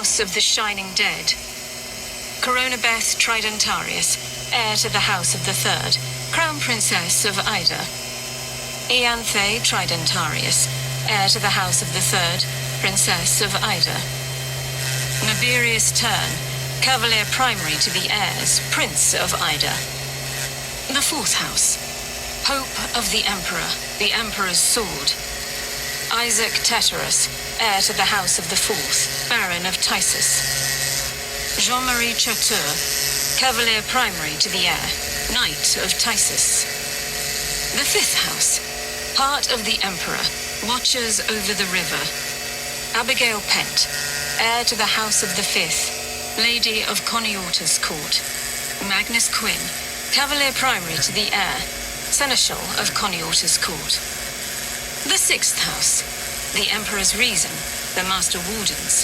House of the Shining Dead. Coronabeth Tridentarius, heir to the House of the Third, Crown Princess of Ida. Ianthe Tridentarius, heir to the House of the Third, Princess of Ida. Mabirius Turn, Cavalier Primary to the heirs, Prince of Ida. The Fourth House, Hope of the Emperor, the Emperor's Sword. Isaac Teterus, heir to the House of the Fourth, Baron of Tisus. Jean-Marie Chateur, Cavalier Primary to the heir, Knight of Tisus. The Fifth House, Heart of the Emperor, Watchers over the River. Abigail Pent, heir to the House of the Fifth, Lady of Coniauta's Court. Magnus Quinn, Cavalier Primary to the heir, Seneschal of Coniauta's Court. The Sixth House, the Emperor's Reason, the Master Wardens.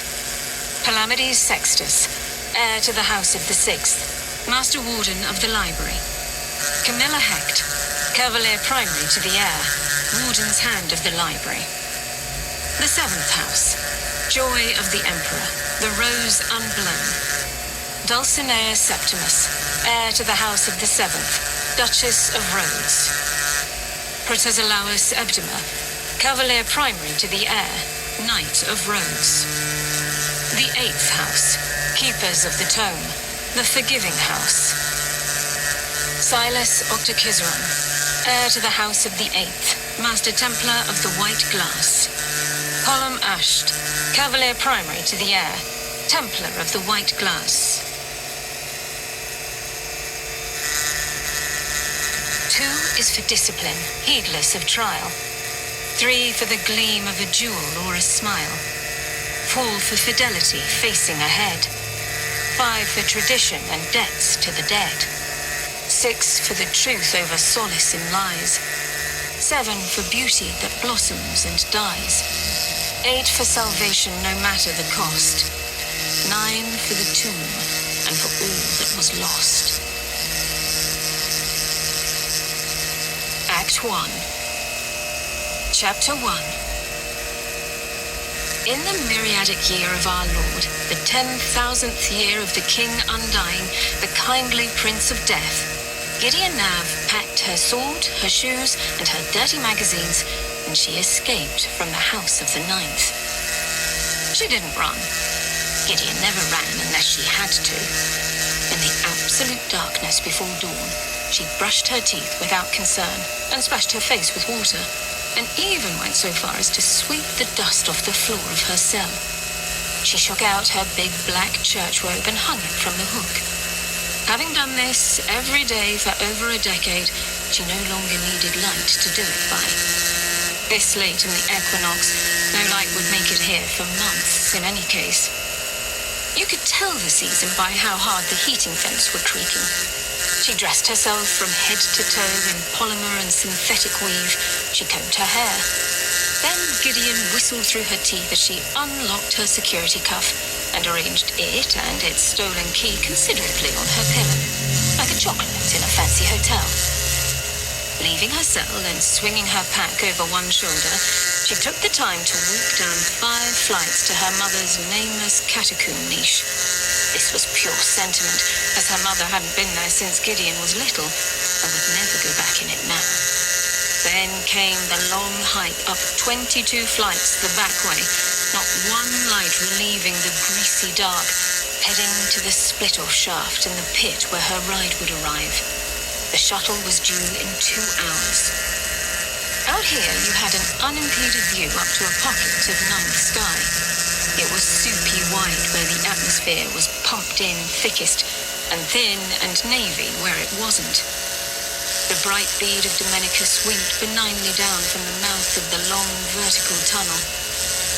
Palamedes Sextus, heir to the House of the Sixth, Master Warden of the Library. Camilla Hecht, Cavalier Primary to the heir, Warden's Hand of the Library. The Seventh House, Joy of the Emperor, the Rose Unblown. Dulcinea Septimus, heir to the House of the Seventh, Duchess of Rhodes. Protesilaus Ebdima, Cavalier Primary to the heir, Knight of Rhodes. The Eighth House, Keepers of the Tome, the Forgiving House. Silas Octokizeron, heir to the House of the Eighth, Master Templar of the White Glass. Colum Asht, Cavalier Primary to the heir, Templar of the White Glass. 2 is for discipline, heedless of trial. 3 for the gleam of a jewel or a smile. 4 for fidelity, facing ahead. 5 for tradition and debts to the dead. 6 for the truth over solace in lies. 7 for beauty that blossoms and dies. 8 for salvation no matter the cost. 9 for the tomb and for all that was lost. Act 1. Chapter 1. In the myriadic year of our Lord, the 10,000th year of the King Undying, the kindly Prince of Death, Gideon Nav packed her sword, her shoes, and her dirty magazines, and she escaped from the House of the Ninth. She didn't run. Gideon never ran unless she had to. In the absolute darkness before dawn, she brushed her teeth without concern and splashed her face with water, and even went so far as to sweep the dust off the floor of her cell. She shook out her big black church robe and hung it from the hook. Having done this every day for over a decade, she no longer needed light to do it by. This late in the equinox, no light would make it here for months in any case. You could tell the season by how hard the heating vents were creaking. She dressed herself from head to toe in polymer and synthetic weave. She combed her hair. Then Gideon whistled through her teeth as she unlocked her security cuff and arranged it and its stolen key considerately on her pillow, like a chocolate in a fancy hotel. Leaving her cell and swinging her pack over one shoulder, she took the time to walk down 5 flights to her mother's nameless catacomb niche. This was pure sentiment, as her mother hadn't been there since Gideon was little and would never go back in it now. Then came the long hike up 22 flights the back way, not one light relieving the greasy dark, heading to the split-off shaft in the pit where her ride would arrive. The shuttle was due in 2 hours. Out here, you had an unimpeded view up to a pocket of ninth sky. It was soupy white where the atmosphere was pumped in thickest, and thin and navy where it wasn't. The bright bead of Domenicus winked benignly down from the mouth of the long vertical tunnel.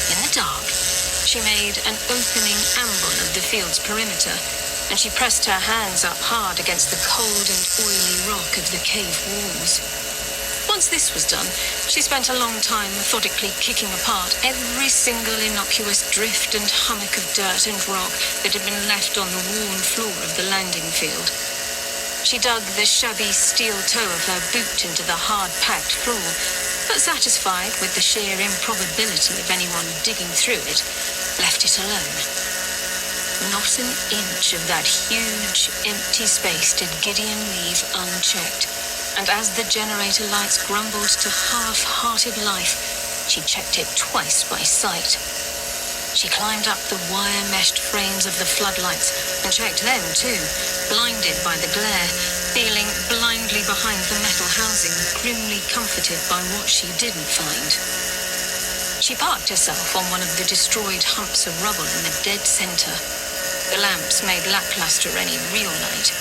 In the dark, she made an opening amble of the field's perimeter, and she pressed her hands up hard against the cold and oily rock of the cave walls. Once this was done, she spent a long time methodically kicking apart every single innocuous drift and hummock of dirt and rock that had been left on the worn floor of the landing field. She dug the shabby steel toe of her boot into the hard-packed floor, but satisfied with the sheer improbability of anyone digging through it, left it alone. Not an inch of that huge, empty space did Gideon leave unchecked. And as the generator lights grumbled to half-hearted life, she checked it twice by sight. She climbed up the wire-meshed frames of the floodlights and checked them too, blinded by the glare, feeling blindly behind the metal housing, grimly comforted by what she didn't find. She parked herself on one of the destroyed humps of rubble in the dead center. The lamps made lackluster any real light.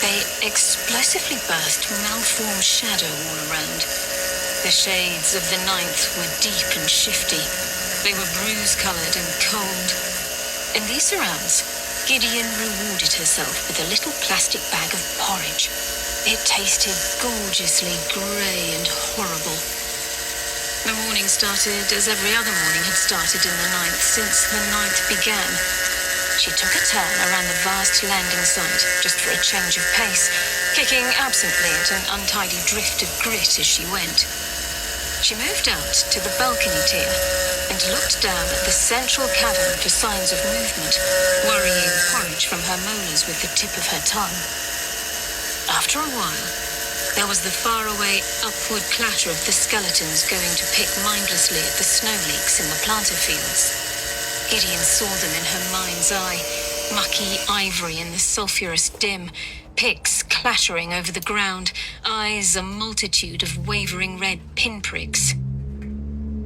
They explosively burst malformed shadow all around. The shades of the ninth were deep and shifty. They were bruise-colored and cold. In these surrounds, Gideon rewarded herself with a little plastic bag of porridge. It tasted gorgeously grey and horrible. The morning started as every other morning had started in the ninth since the ninth began. She took a turn around the vast landing site just for a change of pace, kicking absently at an untidy drift of grit as she went. She moved out to the balcony tier and looked down at the central cavern for signs of movement, worrying porridge from her molars with the tip of her tongue. After a while, there was the faraway upward clatter of the skeletons going to pick mindlessly at the snow leaks in the planter fields. Gideon saw them in her mind's eye, mucky ivory in the sulphurous dim, picks clattering over the ground, eyes a multitude of wavering red pinpricks.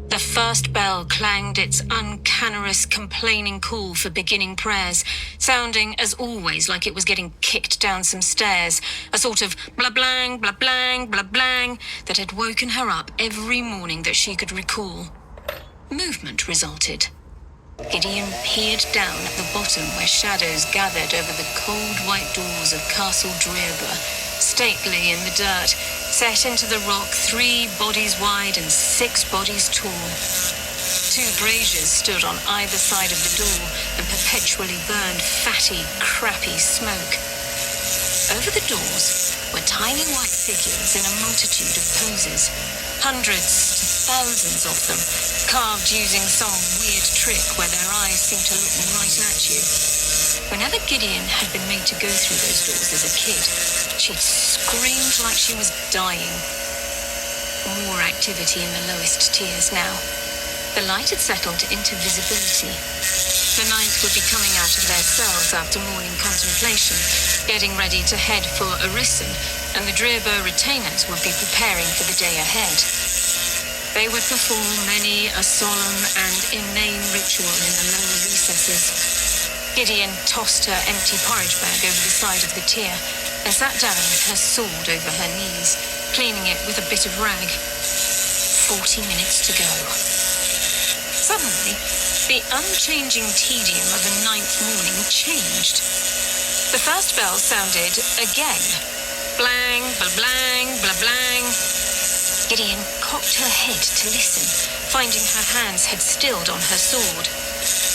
The first bell clanged its uncannerous, complaining call for beginning prayers, sounding as always like it was getting kicked down some stairs, a sort of blah-blang, blah-blang, blah-blang that had woken her up every morning that she could recall. Movement resulted. Gideon peered down at the bottom where shadows gathered over the cold white doors of Castle Drearba, stately in the dirt, set into the rock 3 bodies wide and 6 bodies tall. 2 braziers stood on either side of the door and perpetually burned fatty, crappy smoke. Over the doors were tiny white figures in a multitude of poses, hundreds to thousands of them, carved using some weird trick where their eyes seemed to look right at you. Whenever Gideon had been made to go through those doors as a kid, she'd screamed like she was dying. More activity in the lowest tiers now. The light had settled into visibility. The ninth would be coming out of their cells after morning contemplation, getting ready to head for Arisen, and the Drearba retainers would be preparing for the day ahead. They would perform many a solemn and inane ritual in the lower recesses. Gideon tossed her empty porridge bag over the side of the tier and sat down with her sword over her knees, cleaning it with a bit of rag. 40 minutes to go. Suddenly, the unchanging tedium of the ninth morning changed. The first bell sounded again. Blang, blah blang, blah blang. Gideon cocked her head to listen, finding her hands had stilled on her sword.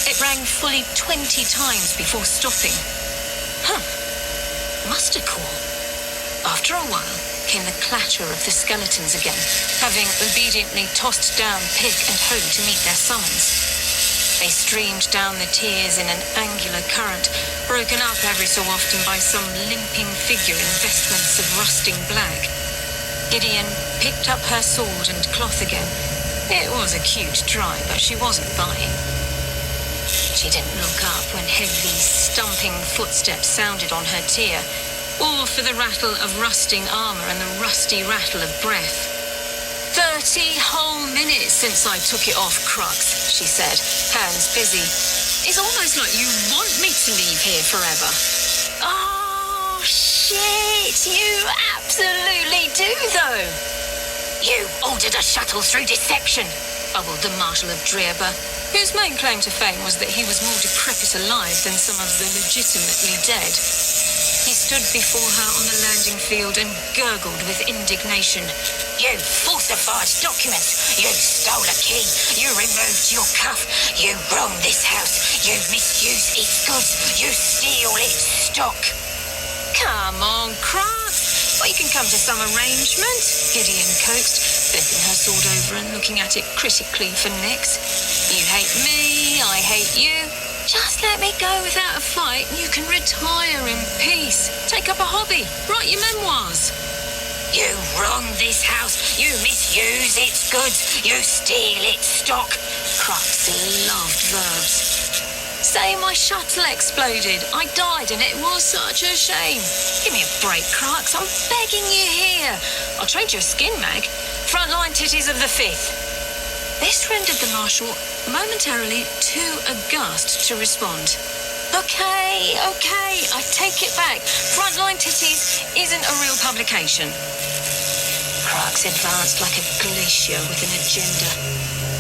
It rang fully 20 times before stopping. Muster call. After a while came the clatter of the skeletons again, having obediently tossed down pick and hoe to meet their summons. They streamed down the tiers in an angular current, broken up every so often by some limping figure in vestments of rusting black. Gideon picked up her sword and cloth again. It was a cute try, but she wasn't buying. She didn't look up when heavy, stumping footsteps sounded on her tier, or for the rattle of rusting armor and the rusty rattle of breath. 30 whole minutes since I took it off, Crux, she said, hands busy. It's almost like you want me to leave here forever. Oh, shit, you absolutely do, though. You ordered a shuttle through deception, bubbled the Marshal of Drearba, whose main claim to fame was that he was more decrepit alive than some of the legitimately dead. He stood before her on the landing field and gurgled with indignation. You falsified documents. You stole a key. You removed your cuff. You wronged this house. You misused its goods. You steal its stock. Come on, Crux. We can come to some arrangement, Gideon coaxed, flipping her sword over and looking at it critically for nicks. You hate me, I hate you. Just let me go without a fight and you can retire in peace. Take up a hobby. Write your memoirs. You wrong this house. You misuse its goods. You steal its stock. Crux loved verbs. Say my shuttle exploded. I died and it was such a shame. Give me a break, Crux. I'm begging you here. I'll trade you a skin mag. Frontline titties of the 5th. This rendered the Marshal momentarily too aghast to respond. Okay, I take it back. Frontline Titties isn't a real publication. Crux advanced like a glacier with an agenda.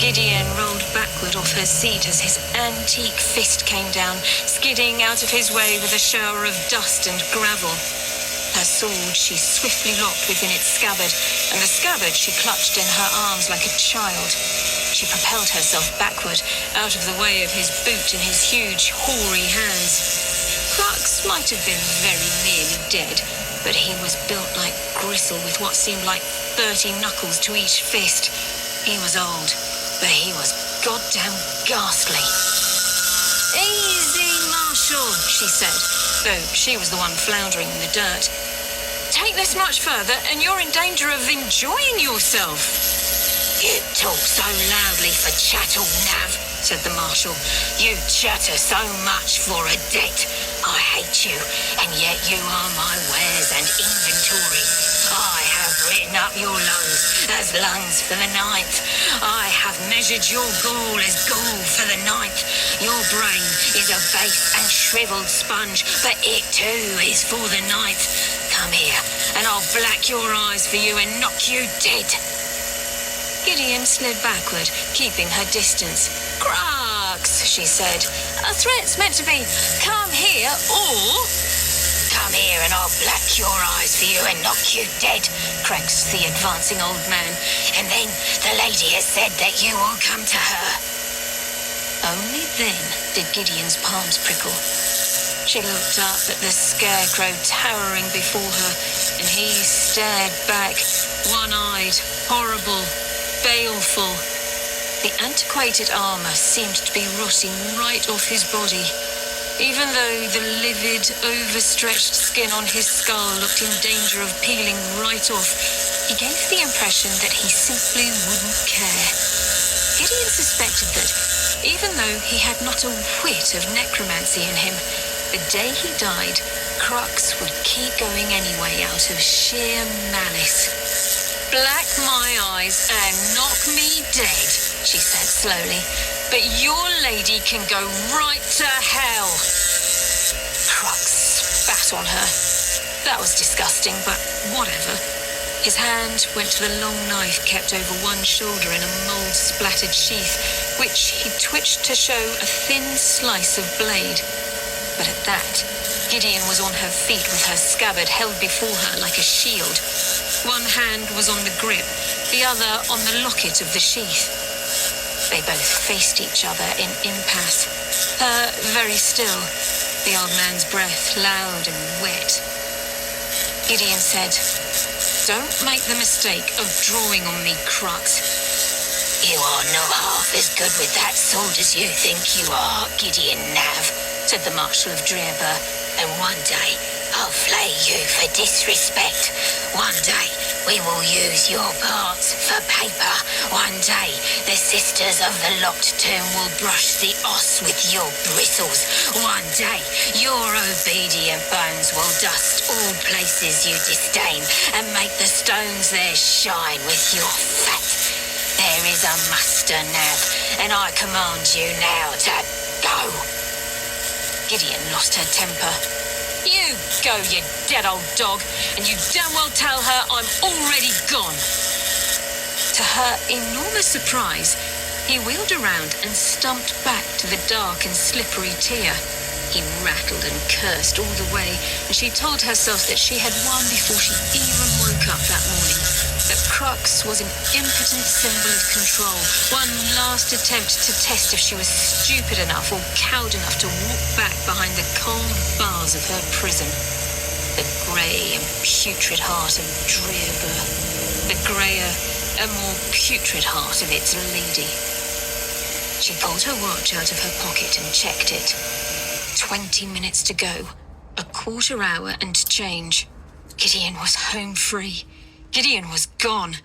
Gideon rolled backward off her seat as his antique fist came down, skidding out of his way with a shower of dust and gravel. Her sword she swiftly locked within its scabbard, and the scabbard she clutched in her arms like a child. She propelled herself backward, out of the way of his boot and his huge, hoary hands. Crux might have been very nearly dead, but he was built like gristle with what seemed like 30 knuckles to each fist. He was old, but he was goddamn ghastly. Easy, Marshal, she said, though she was the one floundering in the dirt. Take this much further and you're in danger of enjoying yourself. You talk so loudly for chattel, Nav, said the Marshal. You chatter so much for a debt. I hate you, and yet you are my wares and inventory. I have written up your lungs as lungs for the 9th. I have measured your gall as gall for the 9th. Your brain is a base and shriveled sponge, but it too is for the 9th. Come here, and I'll black your eyes for you and knock you dead. Gideon slid backward, keeping her distance. Crux, she said. A threat's meant to be, come here, or... Come here and I'll black your eyes for you and knock you dead, cracks the advancing old man. And then the lady has said that you will come to her. Only then did Gideon's palms prickle. She looked up at the scarecrow towering before her, and he stared back, one-eyed, horrible, baleful. The antiquated armour seemed to be rotting right off his body, even though the livid, overstretched skin on his skull looked in danger of peeling right off. He gave the impression that he simply wouldn't care. Gideon suspected that, even though he had not a whit of necromancy in him, the day he died, Crux would keep going anyway out of sheer malice. Black my eyes and knock me dead, she said slowly, but your lady can go right to hell. Crux spat on her. That was disgusting, but whatever. His hand went to the long knife kept over one shoulder in a mould-splattered sheath, which he twitched to show a thin slice of blade. But at that, Gideon was on her feet with her scabbard held before her like a shield. One hand was on the grip, the other on the locket of the sheath. They both faced each other in impasse. Her very still, the old man's breath loud and wet. Gideon said, "Don't make the mistake of drawing on me, Crux. You are not half as good with that sword as you think you are, Gideon Nav," said the Marshal of Drearber. "And one day I'll flay you for disrespect. One day we will use your parts for paper. One day the sisters of the Locked Tomb will brush the os with your bristles. One day your obedient bones will dust all places you disdain and make the stones there shine with your fat. There is a muster, Nav, and I command you now to go." Gideon lost her temper. "You go, you dead old dog, and you damn well tell her I'm already gone." To her enormous surprise, he wheeled around and stumped back to the dark and slippery tier. He rattled and cursed all the way, and she told herself that she had won before she even woke up that morning. That Crux was an impotent symbol of control, one last attempt to test if she was stupid enough or cowed enough to walk back behind the cold bars of her prison. The grey and putrid heart of Drearber. The greyer and more putrid heart of its lady. She pulled her watch out of her pocket and checked it. 20 minutes to go. A quarter hour and change. Gideon was home free. Gideon was gone.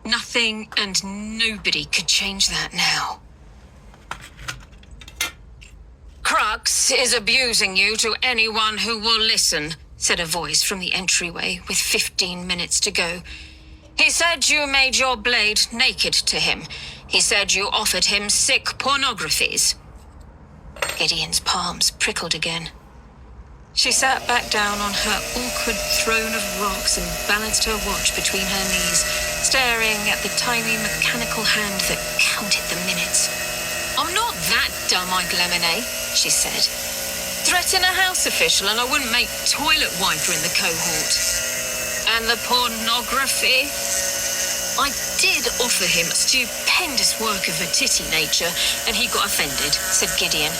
Nothing and nobody could change that now. Crux is abusing you to anyone who will listen, said a voice from the entryway with 15 minutes to go. He said you made your blade naked to him. He said you offered him sick pornographies. Gideon's palms prickled again. She sat back down on her awkward throne of rocks and balanced her watch between her knees, staring at the tiny mechanical hand that counted the minutes. I'm not that dumb, Gleminay, she said. Threaten a house official and I wouldn't make toilet wiper in the cohort. And the pornography? I did offer him stupendous work of a titty nature, and he got offended, said Gideon.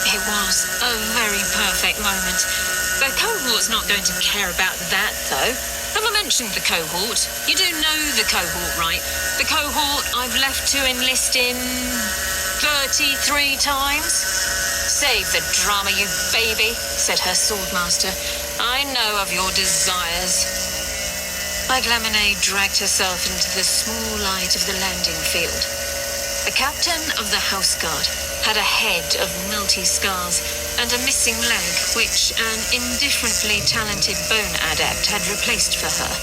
It was a very perfect moment. The cohort's not going to care about that, though. Have I mentioned the cohort? You do know the cohort, right? The cohort I've left to enlist in 33 times? Save the drama, you baby, said her swordmaster. I know of your desires. Gleminay dragged herself into the small light of the landing field. The captain of the house guard had a head of melty scars and a missing leg, which an indifferently talented bone adept had replaced for her.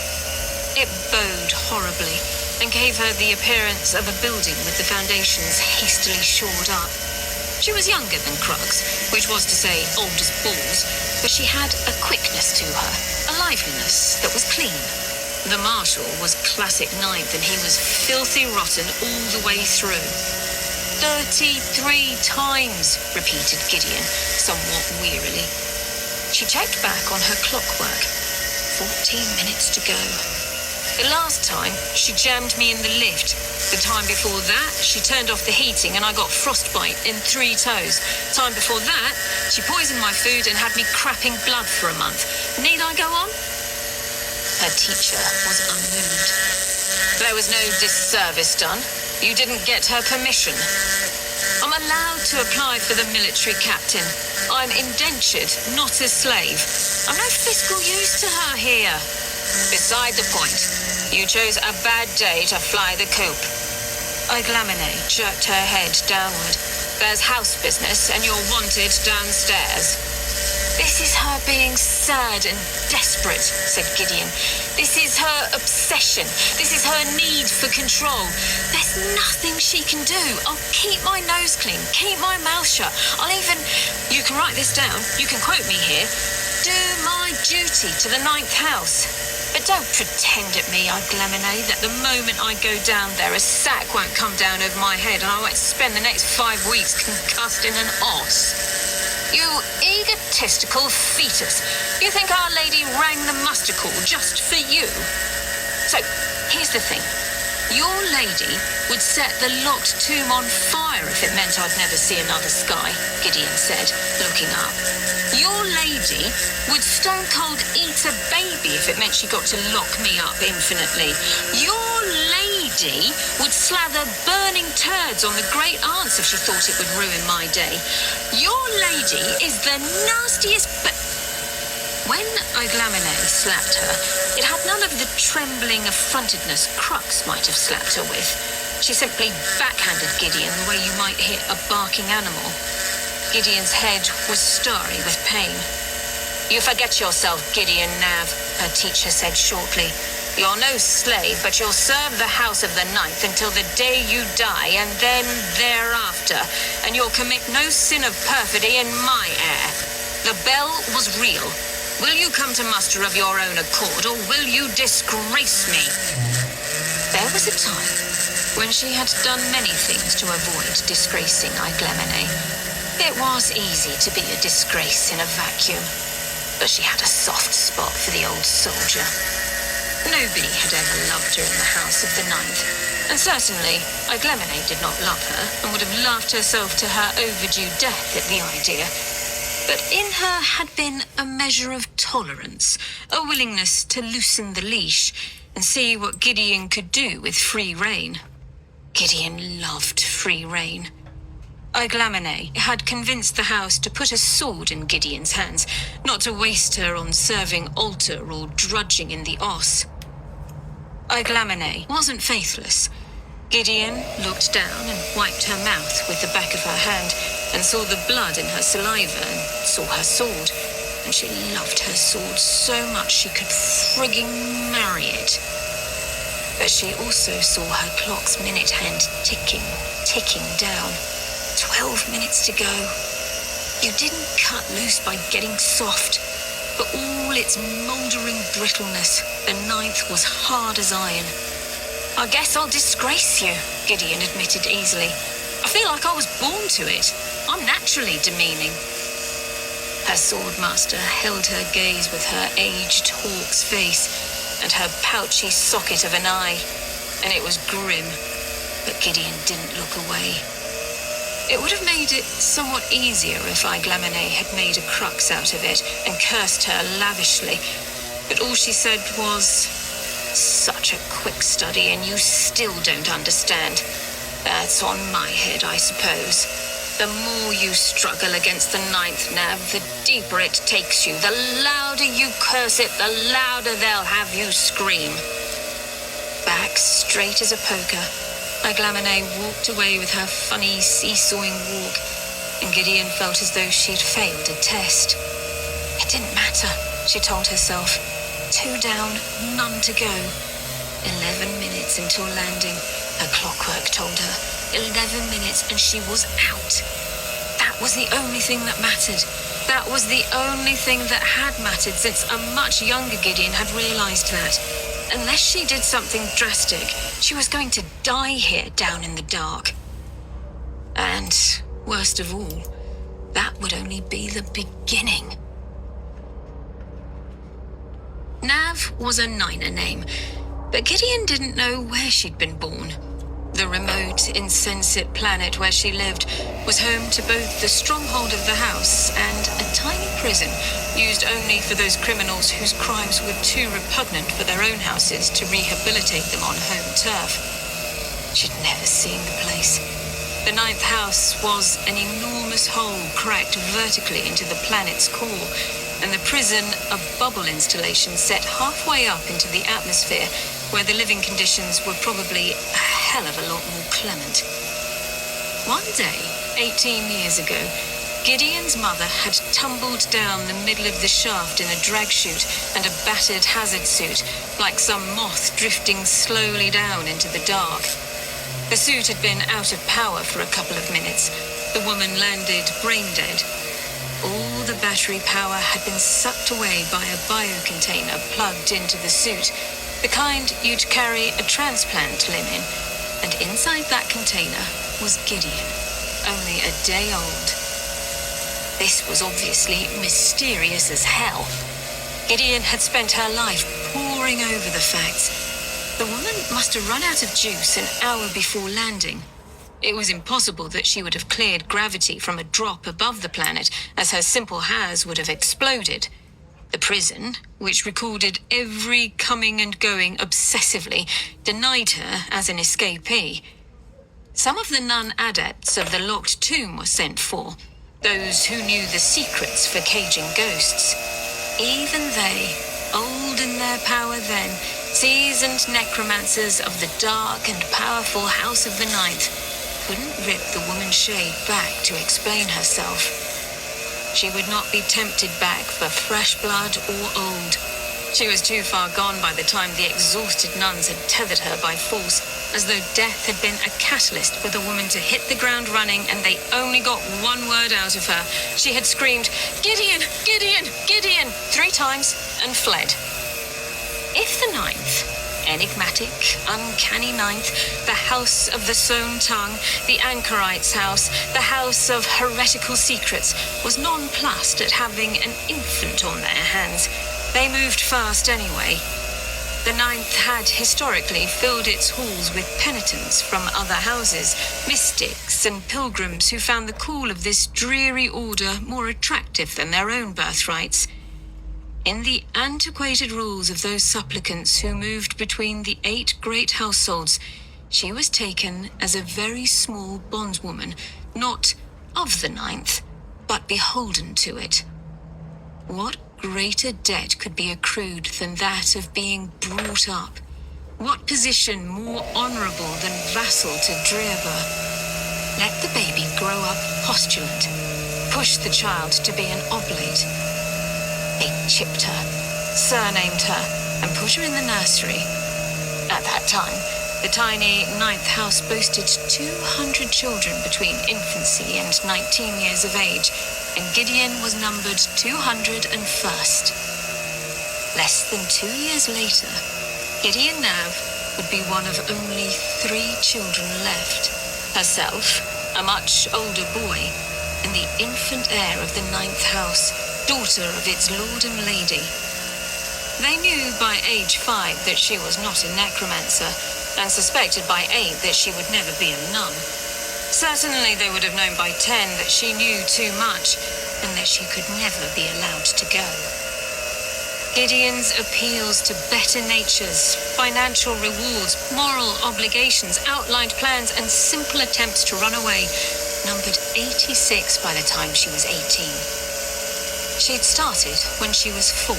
It bowed horribly and gave her the appearance of a building with the foundations hastily shored up. She was younger than Crux, which was to say old as balls, but she had a quickness to her, a liveliness that was clean. The Marshal was classic ninth and he was filthy rotten all the way through. 33 times, repeated Gideon, somewhat wearily. She checked back on her clockwork. 14 minutes to go. The last time, she jammed me in the lift. The time before that, she turned off the heating and I got frostbite in 3 toes. Time before that, she poisoned my food and had me crapping blood for a month. Need I go on? Her teacher was unmoved. There was no disservice done. You didn't get her permission. I'm allowed to apply for the military captain. I'm indentured, not a slave. I'm no fiscal use to her here. Beside the point, you chose a bad day to fly the coop. Gleminay jerked her head downward. There's house business and you're wanted downstairs. This is her being sad and desperate, said Gideon. This is her obsession. This is her need for control. There's nothing she can do. I'll keep my nose clean, keep my mouth shut. I'll even, you can write this down, you can quote me here, do my duty to the 9th house. But don't pretend at me, Gleminay, that the moment I go down there, a sack won't come down over my head and I won't spend the next 5 weeks concussed in an os. You egotistical fetus. You think Our Lady rang the muster call just for you? So, here's the thing. Your lady would set the locked tomb on fire if it meant I'd never see another sky, Gideon said, looking up. Your lady would stone cold eat a baby if it meant she got to lock me up infinitely. Your lady would slather burning turds on the great aunts if she thought it would ruin my day. Your lady is the nastiest When Gleminay slapped her, it had none of the trembling affrontedness Crux might have slapped her with. She simply backhanded Gideon the way you might hit a barking animal. Gideon's head was starry with pain. You forget yourself, Gideon Nav, her teacher said shortly. You're no slave, but you'll serve the house of the 9th until the day you die, and then thereafter. And you'll commit no sin of perfidy in my heir. The bell was real. Will you come to muster of your own accord, or will you disgrace me? There was a time when she had done many things to avoid disgracing Gleminay. It was easy to be a disgrace in a vacuum, but she had a soft spot for the old soldier. Nobody had ever loved her in the house of the 9th, and certainly Gleminay did not love her and would have laughed herself to her overdue death at the idea. But in her had been a measure of tolerance, a willingness to loosen the leash and see what Gideon could do with free rein. Gideon loved free rein. Iglamine had convinced the house to put a sword in Gideon's hands, not to waste her on serving altar or drudging in the os. Iglamine wasn't faithless. Gideon looked down and wiped her mouth with the back of her hand and saw the blood in her saliva and saw her sword. And she loved her sword so much she could frigging marry it. But she also saw her clock's minute hand ticking down. 12 minutes to go. You didn't cut loose by getting soft. For all its mouldering brittleness, the 9th was hard as iron. I guess I'll disgrace you, Gideon admitted easily. I feel like I was born to it. I'm naturally demeaning. Her swordmaster held her gaze with her aged hawk's face and her pouchy socket of an eye, and it was grim, but Gideon didn't look away. It would have made it somewhat easier if Iglamine had made a crux out of it and cursed her lavishly, but all she said was, "Such a quick study and you still don't understand. That's on my head, I suppose. The more you struggle against the 9th nav, the deeper it takes you. The louder you curse it, the louder they'll have you scream." Back straight as a poker, Iglamine walked away with her funny seesawing walk, and Gideon felt as though she'd failed a test. It didn't matter, she told herself. 2 down, none to go. 11 minutes until landing, her clockwork told her. 11 minutes and she was out. That was the only thing that mattered. That was the only thing that had mattered since a much younger Gideon had realized that. Unless she did something drastic, she was going to die here down in the dark. And, worst of all, that would only be the beginning. Nav was a Niner name, but Gideon didn't know where she'd been born. The remote, insensate planet where she lived was home to both the stronghold of the house and a tiny prison used only for those criminals whose crimes were too repugnant for their own houses to rehabilitate them on home turf. She'd never seen the place. The 9th house was an enormous hole cracked vertically into the planet's core, and the prison a bubble installation set halfway up into the atmosphere where the living conditions were probably a hell of a lot more clement. One day, 18 years ago, Gideon's mother had tumbled down the middle of the shaft in a drag chute and a battered hazard suit, like some moth drifting slowly down into the dark. The suit had been out of power for a couple of minutes. The woman landed brain dead. All the battery power had been sucked away by a biocontainer plugged into the suit, the kind you'd carry a transplant limb in, and inside that container was Gideon, only a day old. This was obviously mysterious as hell. Gideon had spent her life poring over the facts. The woman must have run out of juice an hour before landing. It was impossible that she would have cleared gravity from a drop above the planet, as her simple haz would have exploded. The prison, which recorded every coming and going obsessively, denied her as an escapee. Some of the nun-adepts of the locked tomb were sent for, those who knew the secrets for caging ghosts. Even they, old in their power then, seasoned necromancers of the dark and powerful House of the 9th, couldn't rip the woman's shade back to explain herself. She would not be tempted back for fresh blood or old. She was too far gone by the time the exhausted nuns had tethered her by force, as though death had been a catalyst for the woman to hit the ground running, and they only got one word out of her. She had screamed, "Gideon! Gideon! Gideon!" 3 times and fled. If the 9th, enigmatic, uncanny 9th, the house of the sewn tongue, the anchorite's house, the house of heretical secrets, was nonplussed at having an infant on their hands, they moved fast anyway. The 9th had historically filled its halls with penitents from other houses, mystics and pilgrims who found the call of this dreary order more attractive than their own birthrights. In the antiquated rules of those supplicants who moved between the 8 great households, she was taken as a very small bondswoman, not of the 9th, but beholden to it. What greater debt could be accrued than that of being brought up? What position more honorable than vassal to Drirba? Let the baby grow up postulant. Push the child to be an oblate. They chipped her, surnamed her, and put her in the nursery. At that time, the tiny 9th house boasted 200 children between infancy and 19 years of age, and Gideon was numbered 201st. Less than 2 years later, Gideon Nav would be one of only 3 children left. Herself, a much older boy, and the infant heir of the 9th house, daughter of its lord and lady. They knew by age 5 that she was not a necromancer, and suspected by 8 that she would never be a nun. Certainly they would have known by 10 that she knew too much, and that she could never be allowed to go. Gideon's appeals to better natures, financial rewards, moral obligations, outlined plans, and simple attempts to run away numbered 86 by the time she was 18. She'd started when she was 4.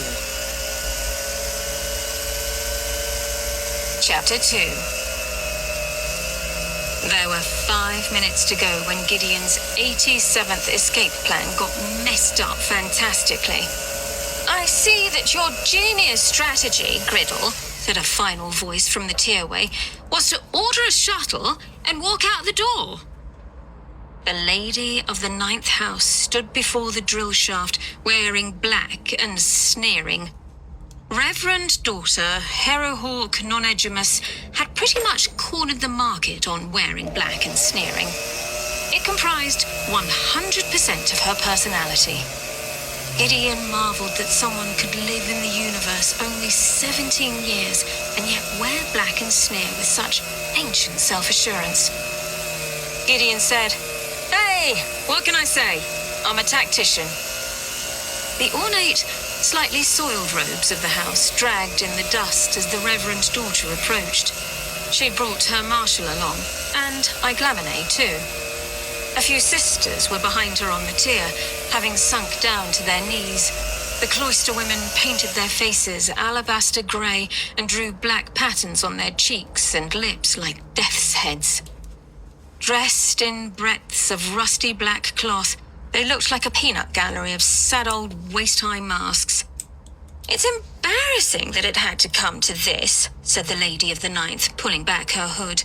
Chapter 2. There were 5 minutes to go when Gideon's 87th escape plan got messed up fantastically. "I see that your genius strategy, Griddle," said a final voice from the tierway, "was to order a shuttle and walk out the door." The lady of the 9th house stood before the drill shaft, wearing black and sneering. Reverend daughter Harrowhawk Nonegimus had pretty much cornered the market on wearing black and sneering. It comprised 100% of her personality. Gideon marveled that someone could live in the universe only 17 years and yet wear black and sneer with such ancient self-assurance. Gideon said, "Hey, what can I say? I'm a tactician." The ornate, slightly soiled robes of the house dragged in the dust as the reverend daughter approached. She brought her marshal along, and Iglamine too. A few sisters were behind her on the tier, having sunk down to their knees. The cloister women painted their faces alabaster grey and drew black patterns on their cheeks and lips like death's heads. Dressed in breadths of rusty black cloth, they looked like a peanut gallery of sad old waist-high masks. "It's embarrassing that it had to come to this," said the lady of the 9th, pulling back her hood.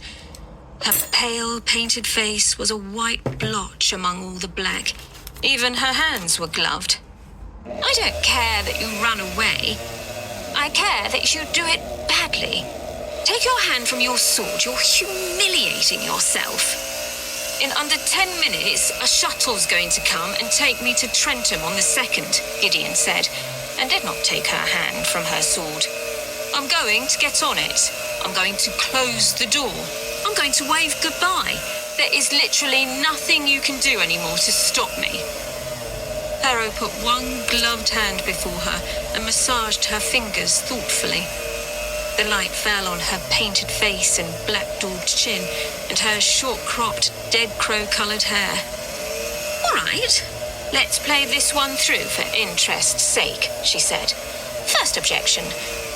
Her pale, painted face was a white blotch among all the black. Even her hands were gloved. "I don't care that you run away. I care that you do it badly. Take your hand from your sword. You're humiliating yourself. In under 10 minutes, a shuttle's going to come and take me to Trentham on the 2nd, Gideon said, and did not take her hand from her sword. "I'm going to get on it. I'm going to close the door. I'm going to wave goodbye. There is literally nothing you can do anymore to stop me." Harrow put one gloved hand before her and massaged her fingers thoughtfully. The light fell on her painted face and black-daubed chin and her short-cropped, dead crow-coloured hair. "All right, let's play this one through for interest's sake," she said. "First objection.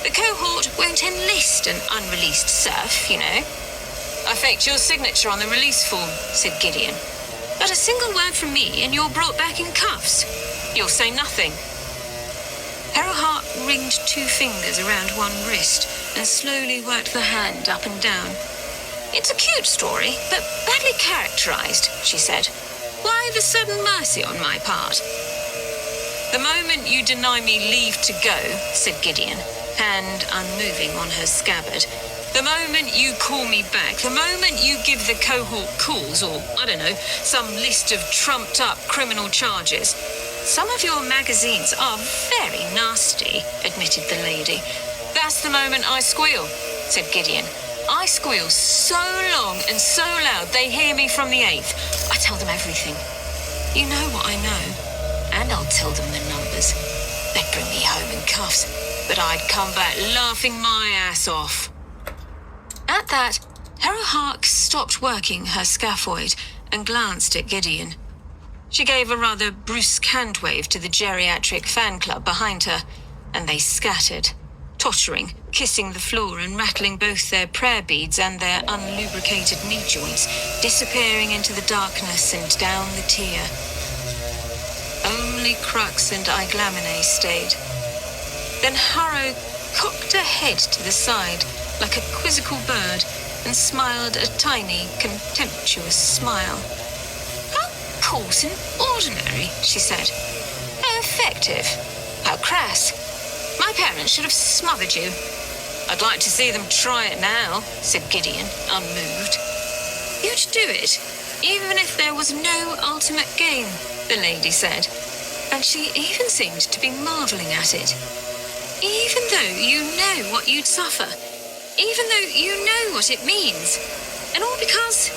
The cohort won't enlist an unreleased serf, you know." "I faked your signature on the release form," said Gideon. "But a single word from me and you're brought back in cuffs. You'll say nothing." Harrowhart ringed 2 fingers around one wrist and slowly worked the hand up and down. "It's a cute story, but badly characterized," she said. "Why the sudden mercy on my part?" "The moment you deny me leave to go," said Gideon, hand unmoving on her scabbard. "The moment you call me back, the moment you give the cohort calls, or, I don't know, some list of trumped-up criminal charges." "Some of your magazines are very nasty," admitted the lady. "That's the moment I squeal," said Gideon. "I squeal so long and so loud they hear me from the 8th. I tell them everything. You know what I know. And I'll tell them the numbers. They'd bring me home in cuffs, but I'd come back laughing my ass off." At that, Harrowhawk stopped working her scaphoid and glanced at Gideon. She gave a rather brusque hand-wave to the geriatric fan club behind her, and they scattered, tottering, kissing the floor and rattling both their prayer beads and their unlubricated knee joints, disappearing into the darkness and down the tier. Only Crux and Iglamine stayed. Then Harrow cocked her head to the side like a quizzical bird and smiled a tiny, contemptuous smile. "How coarse and ordinary," she said. "How effective. How crass. My parents should have smothered you." "I'd like to see them try it now," said Gideon, unmoved. "You'd do it, even if there was no ultimate game," the lady said, and she even seemed to be marvelling at it. "Even though you know what you'd suffer, even though you know what it means, and all because..."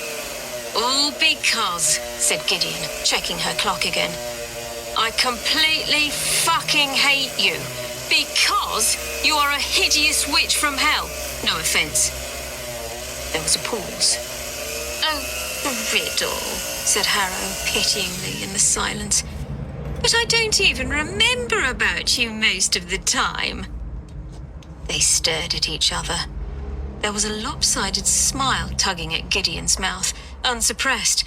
"All because," said Gideon, checking her clock again, "I completely fucking hate you. Because you are a hideous witch from hell. No offence." There was a pause. "Oh, Riddle," said Harrow pityingly in the silence. "But I don't even remember about you most of the time." They stared at each other. There was a lopsided smile tugging at Gideon's mouth, unsuppressed,